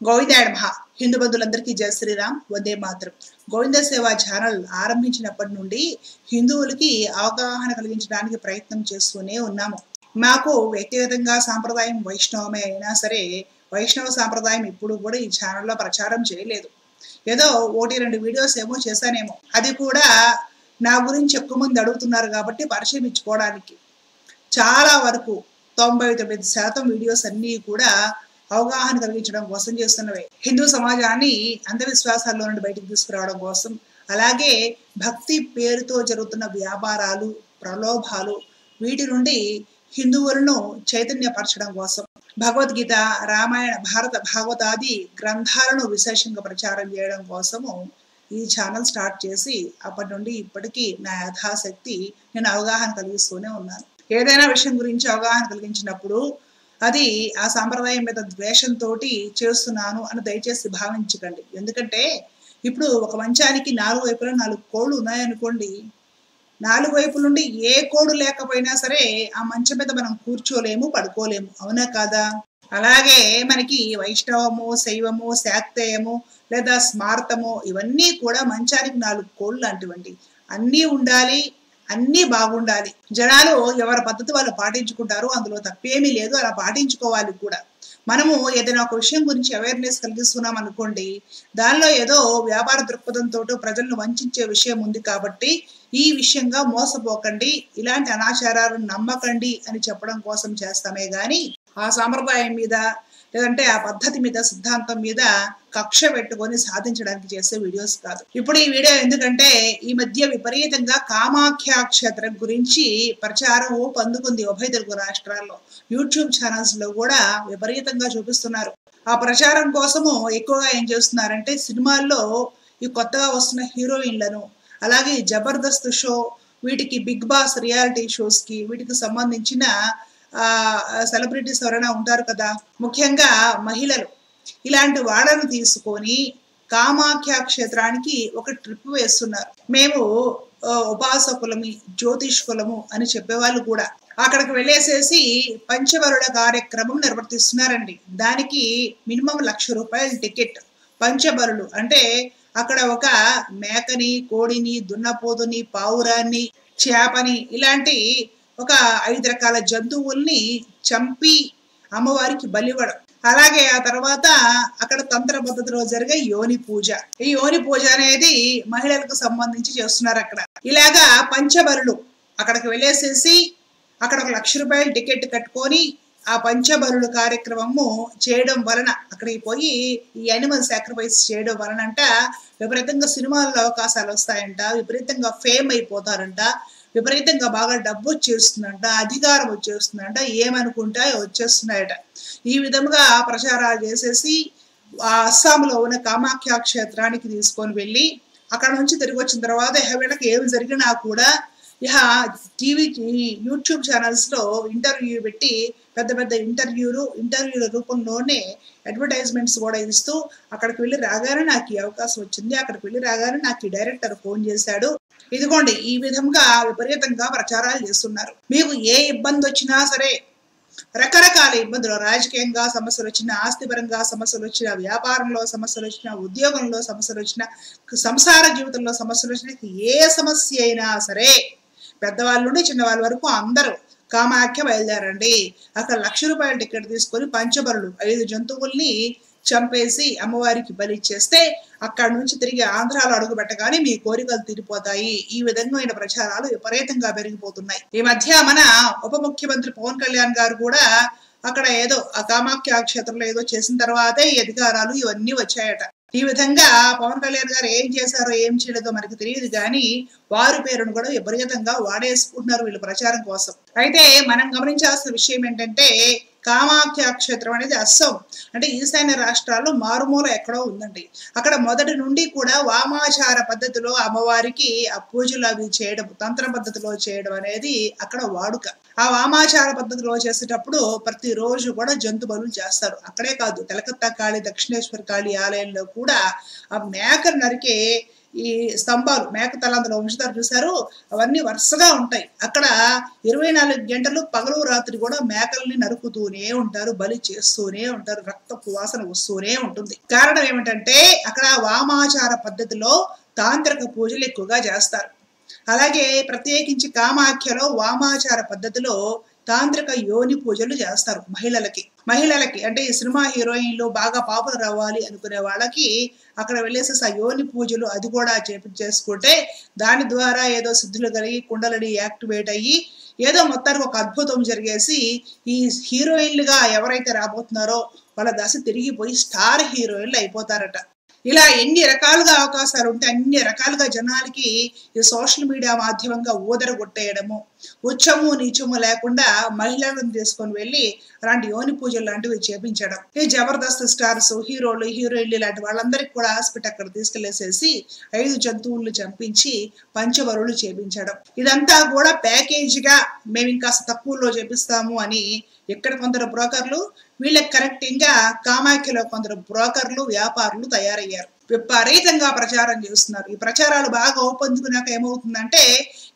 గోవిందాయ నమః. హిందూ బంధువులందరికీ జై శ్రీరామ్, వందే మాతరం. గోవింద సేవ ఛానల్ ఆరంభించినప్పటి నుండి హిందువులకి అవగాహన కలిగించడానికి ప్రయత్నం చేస్తూనే ఉన్నాము. మాకు వ్యక్తిగతంగా సాంప్రదాయం వైష్ణవమే అయినా సరే వైష్ణవ సాంప్రదాయం ఇప్పుడు కూడా ఈ ఛానల్లో ప్రచారం చేయలేదు. ఏదో 1-2 వీడియోస్ ఏమో చేశానేమో, అది కూడా నా గురించి ఎక్కువ మంది అడుగుతున్నారు కాబట్టి పరిచయం ఇచ్చుకోవడానికి. చాలా వరకు 99% వీడియోస్ అన్నీ కూడా అవగాహన కలిగించడం కోసం చేస్తున్నవే. హిందూ సమాజాన్ని అంధవిశ్వాసాల్లో నుండి బయటకు తీసుకురావడం కోసం, అలాగే భక్తి పేరుతో జరుగుతున్న వ్యాపారాలు, ప్రలోభాలు, వీటి నుండి హిందువులను చైతన్యపరచడం కోసం భగవద్గీత, రామాయణ, భారత, భాగవతాది గ్రంథాలను విశేషంగా ప్రచారం చేయడం కోసము ఈ ఛానల్ స్టార్ట్ చేసి అప్పటి నుండి ఇప్పటికీ నా యథాశక్తి నేను అవగాహన కలిగిస్తూనే ఉన్నాను. ఏదైనా విషయం గురించి అవగాహన కలిగించినప్పుడు అది ఆ సాంప్రదాయం మీద ద్వేషంతో చేస్తున్నాను అని దయచేసి భావించకండి. ఎందుకంటే ఇప్పుడు ఒక మంచానికి 4 వైపులా 4 కోళ్ళు ఉన్నాయనుకోండి, 4 వైపుల నుండి ఏ కోడు లేకపోయినా సరే ఆ మంచం మీద మనం కూర్చోలేము, పడుకోలేము. అవునా కాదా? అలాగే మనకి వైష్ణవము, శైవము, శాక్తేయము లేదా స్మార్తము ఇవన్నీ కూడా మంచానికి 4 కోళ్ళు లాంటివండి. అన్నీ ఉండాలి, అన్నీ బాగుండాలి. జనాలు ఎవరి పద్ధతి వాళ్ళు పాటించుకుంటారు, అందులో తప్పేమీ లేదు, అలా పాటించుకోవాలి కూడా. మనము ఏదైనా ఒక విషయం గురించి అవేర్నెస్ కలిగిస్తున్నాం అనుకోండి, దానిలో ఏదో వ్యాపార దృక్పథంతో ప్రజలను వంచే విషయం ఉంది కాబట్టి ఈ విషయంగా మోసపోకండి, ఇలాంటి అనాచారాలను నమ్మకండి అని చెప్పడం కోసం చేస్తామే గాని ఆ సాంప్రదాయం మీద లేదంటే ఆ పద్ధతి మీద, సిద్ధాంతం మీద కక్ష పెట్టుకొని సాధించడానికి చేసే వీడియోస్ కాదు. ఇప్పుడు ఈ వీడియో ఎందుకంటే ఈ మధ్య విపరీతంగా కామాఖ్య క్షేత్రం గురించి ప్రచారం పొందుకుంది ఉభయ తెలుగు రాష్ట్రాల్లో. యూట్యూబ్ ఛానల్స్ లో కూడా విపరీతంగా చూపిస్తున్నారు. ఆ ప్రచారం కోసము ఎక్కువగా ఏం చేస్తున్నారంటే సినిమాల్లో ఈ కొత్తగా వస్తున్న హీరోయిన్లను, అలాగే జబర్దస్త్ షో, వీటికి బిగ్ బాస్ రియాలిటీ షోస్ కి, వీటికి సంబంధించిన సెలబ్రిటీస్ ఎవరైనా ఉంటారు కదా, ముఖ్యంగా మహిళలు, ఇలాంటి వాళ్ళను తీసుకొని కామాఖ్య క్షేత్రానికి ఒక ట్రిప్ వేస్తున్నారు. మేము ఉపాసకులమి, జ్యోతిష్కులము అని చెప్పేవాళ్ళు కూడా అక్కడికి వెళ్ళేసేసి పంచవరుల కార్యక్రమం నిర్వర్తిస్తున్నారండి. దానికి మినిమం ₹1,00,000 టికెట్. పంచబరులు అంటే అక్కడ ఒక మేకని, కోడిని, దున్నపోతుని, పావురాన్ని, చేపని, ఇలాంటి ఒక 5 రకాల జంతువుల్ని చంపి అమ్మవారికి బలివ్వడం. అలాగే ఆ తర్వాత అక్కడ తంత్ర పద్ధతిలో జరిగే యోని పూజ. ఈ యోని పూజ అనేది మహిళలకు సంబంధించి చేస్తున్నారు అక్కడ. ఇలాగా పంచబరులు అక్కడికి వెళ్ళేసేసి అక్కడ ఒక ₹1,00,000 టికెట్ కట్టుకొని ఆ పంచబరులు కార్యక్రమము చేయడం వలన, అక్కడికి పోయి ఈ యానిమల్ సాక్రిఫైస్ చేయడం వలనంట విపరీతంగా సినిమాల్లో అవకాశాలు వస్తాయంట, విపరీతంగా ఫేమ్ అయిపోతారంట, విపరీతంగా బాగా డబ్బు వచ్చేస్తుందంట, అధికారం వచ్చేస్తుందంట, ఏమనుకుంటా వచ్చేస్తున్నాయట. ఈ విధంగా ప్రచారాలు చేసేసి ఆ అస్సాంలో ఉన్న కామాఖ్య క్షేత్రానికి తీసుకొని వెళ్ళి అక్కడ నుంచి తిరిగి వచ్చిన తర్వాత వీళ్ళకి ఏమి జరిగినా కూడా టీవీ, యూట్యూబ్ ఛానల్స్ లో ఇంటర్వ్యూ పెట్టి పెద్ద పెద్ద ఇంటర్వ్యూల రూపంలోనే అడ్వర్టైజ్మెంట్స్ కూడా ఇస్తూ, అక్కడికి వెళ్ళి రాగానే నాకు ఈ అవకాశం వచ్చింది, అక్కడికి వెళ్ళి రాగానే నాకు ఈ డైరెక్టర్ ఫోన్ చేశాడు, ఇదిగోండి, ఈ విధంగా విపరీతంగా ప్రచారాలు చేస్తున్నారు. మీకు ఏ ఇబ్బంది వచ్చినా సరే, రకరకాల ఇబ్బందులు, రాజకీయంగా సమస్యలు వచ్చినా, ఆస్తిపరంగా సమస్యలు వచ్చినా, వ్యాపారంలో సమస్యలు వచ్చినా, ఉద్యోగంలో సమస్యలు వచ్చినా, సంసార జీవితంలో సమస్యలు వచ్చినా, ఏ సమస్య అయినా సరే పెద్దవాళ్ళ నుండి చిన్నవాళ్ళ వరకు అందరూ కామాఖ్య బయలుదేరండి. అక్కడ ₹1,00,000 టికెట్ తీసుకొని పంచబరులు 5 జంతువుల్ని చంపేసి అమ్మవారికి బలిచ్చేస్తే అక్కడ నుంచి తిరిగి ఆంధ్రాలో అడుగు పెట్టగానే మీ కోరికలు తీరిపోతాయి. ఈ విధంగా ప్రచారాలు విపరీతంగా పెరిగిపోతున్నాయి. ఈ మధ్య మన ఉప ముఖ్యమంత్రి పవన్ కళ్యాణ్ గారు కూడా అక్కడ ఏదో ఆ కామాఖ్య క్షేత్రంలో ఏదో చేసిన తర్వాతే ఈ అధికారాలు ఇవన్నీ వచ్చాయట. ఈ విధంగా పవన్ కళ్యాణ్ గారు ఏం చేశారో ఏం చేయలేదో మనకు తెలియదు కానీ వారి పేరును కూడా విపరీతంగా వాడేసుకుంటున్నారు వీళ్ళు ప్రచారం కోసం. అయితే మనం గమనించాల్సిన విషయం ఏంటంటే కామాఖ్య క్షేత్రం అనేది అస్సాం అంటే ఈశాన్య రాష్ట్రాల్లో మారుమూల ఎక్కడో ఉందండి. అక్కడ మొదటి నుండి కూడా వామాచార పద్ధతిలో అమ్మవారికి ఆ పూజలు అవి చేయడం, తంత్ర పద్ధతిలో చేయడం అనేది అక్కడ వాడుక. ఆ వామాచార పద్ధతిలో చేసేటప్పుడు ప్రతిరోజు కూడా జంతు బలులు చేస్తారు. అక్కడే కాదు, కలకత్తా కాళీ, దక్షిణేశ్వర కాళీ ఆలయంలో కూడా ఆ మేకను నరికే ఈ స్తంభాలు మేక తలంతలో ఉంచుతారు చూసారు, అవన్నీ వరుసగా ఉంటాయి. అక్కడ 24 గంటలు పగలు రాత్రి కూడా మేకల్ని నరుకుతూనే ఉంటారు, బలి చేస్తూనే ఉంటారు, రక్తపు వాసన వస్తూనే ఉంటుంది. కారణం ఏమిటంటే అక్కడ వామాచార పద్ధతిలో తాంత్రిక పూజలు ఎక్కువగా చేస్తారు. అలాగే ప్రత్యేకించి కామాఖ్యలో వామాచార పద్ధతిలో తాంత్రిక యోని పూజలు చేస్తారు మహిళలకి అంటే ఈ సినిమా హీరోయిన్లు బాగా పాపులర్ అవ్వాలి అనుకునే వాళ్ళకి అక్కడ వెళ్ళేసి ఆ యోని పూజలు అది కూడా చేసుకుంటే దాని ద్వారా ఏదో సిద్ధులు కలిగి కుండలని యాక్టివేట్ అయ్యి ఏదో మొత్తానికి ఒక అద్భుతం జరిగేసి ఈ హీరోయిన్లుగా ఎవరైతే రాబోతున్నారో వాళ్ళ దశ తిరిగిపోయి స్టార్ హీరోయిన్లు అయిపోతారట. ఇలా ఎన్ని రకాలుగా అవకాశాలు ఉంటే అన్ని రకాలుగా జనాలకి ఈ సోషల్ మీడియా మాధ్యమంగా ఊదరగొట్టేయడము, ఉచ్చము నీచము లేకుండా మహిళలను తీసుకొని వెళ్ళి అలాంటి యోని పూజలు లాంటివి చేపించడం. ఈ జబర్దస్త్ స్టార్స్, హీరోలు, హీరోయిన్లు లాంటి వాళ్ళందరికీ కూడా హాస్పిటల్ అక్కడ తీసుకెళ్లేసేసి 5 జంతువులను చంపించి పంచబరులు చేపించడం. ఇదంతా కూడా ప్యాకేజీగా మేము ఇంకా తక్కువలో చేపిస్తాము అని ఇక్కడ కొందరు బ్రోకర్లు, వీళ్ళకి కరెక్టింగ్గా కామాఖ్యలో కొందరు బ్రోకర్లు, వ్యాపారులు తయారయ్యారు. విపరీతంగా ప్రచారం చేస్తున్నారు. ఈ ప్రచారాలు బాగా ఊపందుకున్నాక ఏమవుతుందంటే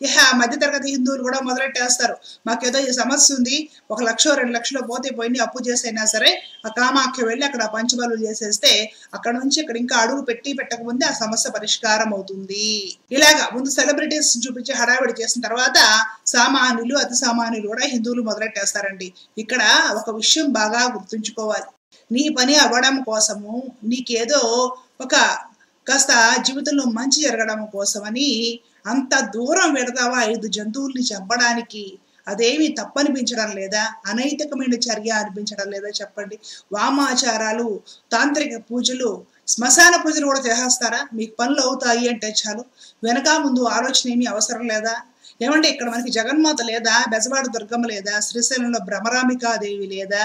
ఇహ మధ్యతరగతి హిందువులు కూడా మొదలెట్టేస్తారు. మాకేదో ఈ సమస్య ఉంది, 1 లక్ష 2 లక్షలు పోతే పోయింది, అప్పు చేసైనా సరే ఆ కామాఖ్య వెళ్ళి అక్కడ పంచబలు చేసేస్తే అక్కడ నుంచి ఇక్కడ ఇంకా అడుగు పెట్టకముందే ఆ సమస్య పరిష్కారం అవుతుంది. ఇలాగా ముందు సెలబ్రిటీస్ చూపించి హడావిడి చేసిన తర్వాత సామాన్యులు, అతి సామాన్యులు కూడా హిందువులు మొదలెట్టేస్తారండి. ఇక్కడ ఒక విషయం బాగా గుర్తుంచుకోవాలి. నీ పని అవ్వడం కోసము, నీకేదో ఒక కాస్త జీవితంలో మంచి జరగడం కోసమని అంత దూరం వెడతావా 5 జంతువుల్ని చంపడానికి? అదేమి తప్పనిపించడం లేదా? అనైతికమైన చర్య అనిపించడం లేదా చెప్పండి? వామాచారాలు, తాంత్రిక పూజలు, శ్మశాన పూజలు కూడా చేసేస్తారా? మీకు పనులు అవుతాయి అంటే చాలు, వెనక ముందు ఆలోచన ఏమీ అవసరం లేదా? ఏమంటే ఇక్కడ మనకి జగన్మాత లేదా, బెజవాడ దుర్గమ్మ లేదా, శ్రీశైలంలో భ్రమరాంబికాదేవి లేదా,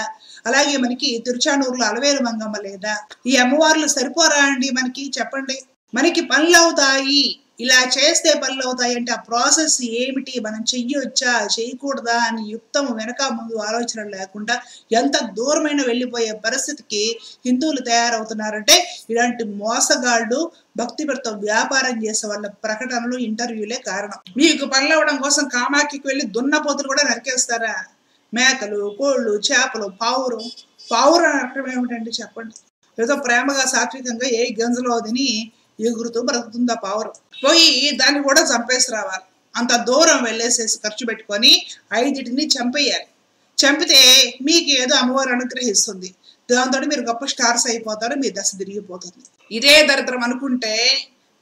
అలాగే మనకి తిరుచానూరులో అలవేలు మంగమ్మ లేదా? ఈ అమ్మవార్లు సరిపోరా అండి మనకి? చెప్పండి. మనకి పనులు అవుతాయి, ఇలా చేస్తే పనులు అవుతాయి అంటే ఆ ప్రాసెస్ ఏమిటి, మనం చెయ్యొచ్చా చేయకూడదా అని యుక్తం వెనక ముందు ఆలోచన లేకుండా ఎంత దూరమైన వెళ్ళిపోయే పరిస్థితికి హిందువులు తయారవుతున్నారంటే ఇలాంటి మోసగాళ్ళు, భక్తిపడితో వ్యాపారం చేసే వాళ్ళ ప్రకటనలు, ఇంటర్వ్యూలే కారణం. మీకు పనులు అవ్వడం కోసం కామాఖ్యకి వెళ్ళి దున్నపోతులు కూడా నరికేస్తారా? మేకలు, కోళ్ళు, చేపలు, పావురం నరకడం ఏమిటండి చెప్పండి? ఏదో ప్రేమగా సాత్వికంగా ఏ గంజలో తిని ఎగురుతూ బ్రతుకుతుందా పావురం? పోయి దాన్ని కూడా చంపేసి రావాలి. అంత దూరం వెళ్ళేసేసి ఖర్చు పెట్టుకొని 5టిని చంపేయాలి. చంపితే మీకు ఏదో అమ్మవారు అనుగ్రహిస్తుంది, దాంతో మీరు గొప్ప స్టార్స్ అయిపోతారు, మీ దశ తిరిగిపోతుంది. ఇదే దరిద్రం అనుకుంటే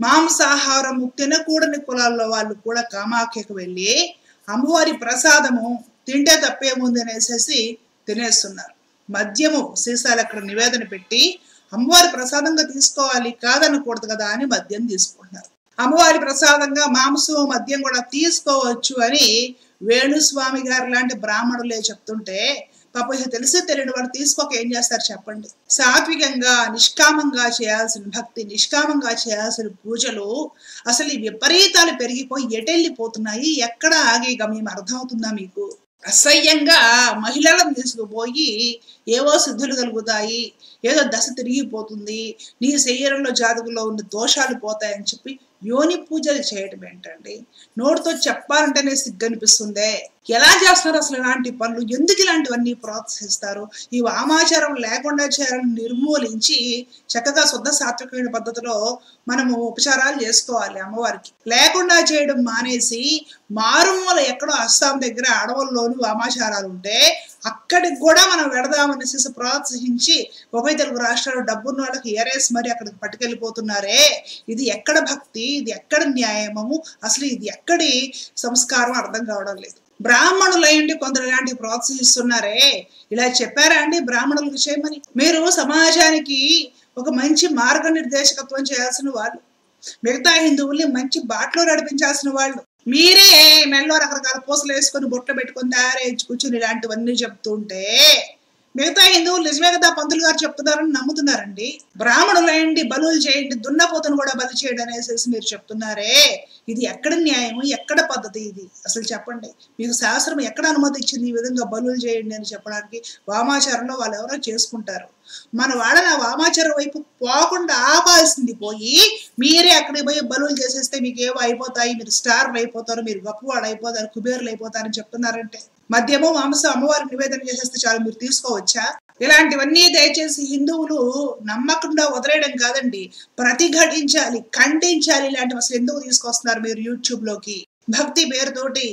మాంసాహారం తినకూడని కులాల్లో వాళ్ళు కూడా కామాఖ్యకు వెళ్ళి అమ్మవారి ప్రసాదము తింటే తప్పేముంది అనేసి తినేస్తున్నారు. మద్యము సీసాలు అక్కడ నివేదన పెట్టి అమ్మవారి ప్రసాదంగా తీసుకోవాలి, కాదనకూడదు కదా అని మద్యం తీసుకుంటున్నారు. అమ్మవారి ప్రసాదంగా మాంసం, మద్యం కూడా తీసుకోవచ్చు అని వేణుస్వామి గారు లాంటి బ్రాహ్మణులే చెప్తుంటే పాప తెలిసి తెలియని వాళ్ళు తీసుకోక ఏం చేస్తారు చెప్పండి? సాత్వికంగా నిష్కామంగా చేయాల్సిన భక్తి, నిష్కామంగా చేయాల్సిన పూజలు అసలు ఈ విపరీతాలు పెరిగిపోయి ఎటెళ్ళిపోతున్నాయి, ఎక్కడ ఆగే గమ్యం అర్థమవుతుందా మీకు? అసహ్యంగా మహిళలను తీసుకుపోయి ఏవో సిద్ధులు కలుగుతాయి, ఏదో దశ తిరిగిపోతుంది, నీ శరీరంలో జాతకుల్లో ఉన్న దోషాలు పోతాయని చెప్పి యోని పూజలు చేయడం ఏంటండి? నోటితో చెప్పాలంటేనే సిగ్గనిపిస్తుందే. ఎలా చేస్తున్నారు అసలు ఇలాంటి పనులు? ఎందుకు ఇలాంటివన్నీ ప్రోత్సహిస్తారు? ఈ వామాచారం లేకుండా చేయాలని నిర్మూలించి చక్కగా శుద్ధ సాత్వికమైన పద్ధతిలో మనము ఉపచారాలు చేసుకోవాలి అమ్మవారికి. లేకుండా చేయడం మానేసి మారుమూల ఎక్కడో అస్సాం దగ్గర అడవుల్లోని వామాచారాలు ఉంటే అక్కడికి కూడా మనం వెడదామనేసి ప్రోత్సహించి ఉభయ తెలుగు రాష్ట్రాలు డబ్బున్న వాళ్ళకి ఏరేసి మరి అక్కడికి పట్టుకెళ్ళిపోతున్నారే. ఇది ఎక్కడ భక్తి, ఇది ఎక్కడ న్యాయమము, అసలు ఇది ఎక్కడి సంస్కారం అర్థం కావడం లేదు. బ్రాహ్మణులు అయ్యండి కొందరు ఇలాంటివి ప్రోత్సహిస్తున్నారే, ఇలా చెప్పారా అండి బ్రాహ్మణులకు చేయమని? మీరు సమాజానికి ఒక మంచి మార్గనిర్దేశకత్వం చేయాల్సిన వాళ్ళు, మిగతా హిందువుల్ని మంచి బాటలో నడిపించాల్సిన వాళ్ళు. మీరే మెల్లో రకరకాల పూసలు వేసుకొని బొట్లు పెట్టుకొని తయారై కూర్చుని ఇలాంటివన్నీ చెప్తుంటే మిగతా హిందువులు నిజమే కదా పంతులు గారు చెప్తున్నారని నమ్ముతున్నారండి. బ్రాహ్మణులయండి బలులు చేయండి, దున్నపోతును కూడా బలి చేయండి అనేసి మీరు చెప్తున్నారే, ఇది ఎక్కడ న్యాయము, ఎక్కడ పద్ధతి ఇది అసలు చెప్పండి. మీకు శాస్త్రం ఎక్కడ అనుమతి ఇచ్చింది ఈ విధంగా బలులు చేయండి అని చెప్పడానికి? వామాచారంలో వాళ్ళు ఎవరో చేసుకుంటారు. మన వాళ్ళని ఆ వామాచారం వైపు పోకుండా ఆపాల్సింది పోయి మీరే అక్కడికి పోయి బలులు చేసేస్తే మీకు ఏవో అయిపోతాయి, మీరు స్టార్లు అయిపోతారు, మీరు గొప్పవాళ్ళు అయిపోతారు, కుబేర్లు అయిపోతారని చెప్తున్నారంటే, మద్యము మాంసం అమ్మవారికి నివేదన చేసేస్తే చాలు మీరు తీసుకోవచ్చా? ఇలాంటివన్నీ దయచేసి హిందువులు నమ్మకుండా వదిలేయడం కాదండి, ప్రతిఘటించాలి, ఖండించాలి. ఇలాంటివి అసలు ఎందుకు తీసుకొస్తున్నారు మీరు యూట్యూబ్ లోకి? భక్తి పేరుతోటి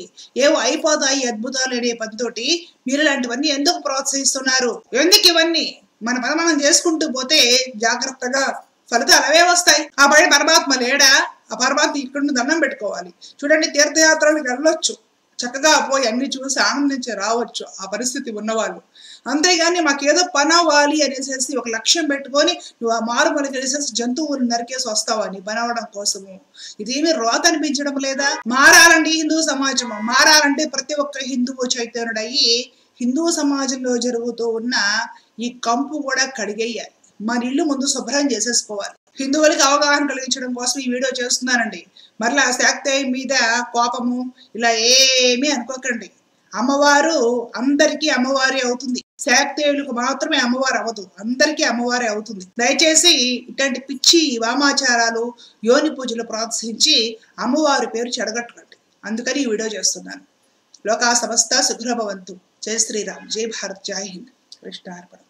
ఏవో అయిపోతాయి అద్భుతాలు అనే పనితోటి మీరు ఇలాంటివన్నీ ఎందుకు ప్రోత్సహిస్తున్నారు? ఎందుకు ఇవన్నీ? మన పని మనం చేసుకుంటూ పోతే జాగ్రత్తగా ఫలితాలు అవే వస్తాయి. ఆ బయట పరమాత్మ లేడా? ఆ పరమాత్మ ఇక్కడ దండం పెట్టుకోవాలి. చూడండి, తీర్థయాత్రలకు వెళ్ళొచ్చు, చక్కగా పోయి అన్ని చూసి ఆనందించి రావచ్చు ఆ పరిస్థితి ఉన్నవాళ్ళు. అంతేగాని మాకేదో పని అవ్వాలి అనేసి ఒక లక్ష్యం పెట్టుకొని నువ్వు ఆ మారుమూలకి వెళ్ళేసేసి జంతువులు నరికేసి వస్తావా నీ పని అవ్వడం కోసము? ఇదేమీ రోత అనిపించడం లేదా? మారాలండి హిందూ సమాజము. మారాలంటే ప్రతి ఒక్క హిందువు చైతన్యుడయ్యి హిందూ సమాజంలో జరుగుతూ ఉన్న ఈ కంపు కూడా కడిగేయాలి. మన ఇల్లు ముందు శుభ్రం చేసేసుకోవాలి. హిందువులకి అవగాహన కలిగించడం కోసం ఈ వీడియో చేస్తున్నానండి. మరలా శాక్తేయ మీద కోపము ఇలా ఏమీ అనుకోకండి. అమ్మవారు అందరికీ అమ్మవారి అవుతుంది. శాక్తేయులకు మాత్రమే అమ్మవారు అవ్వదు, అందరికీ అమ్మవారే అవుతుంది. దయచేసి ఇట్లాంటి పిచ్చి వామాచారాలు, యోని పూజలు ప్రోత్సహించి అమ్మవారి పేరు చెడగట్టకండి. అందుకని ఈ వీడియో చేస్తున్నాను. లోకా సమస్త సుఖభవంతు. జై శ్రీరామ్, జై భారత్, జై హింద్. కృష్ణార్పణం.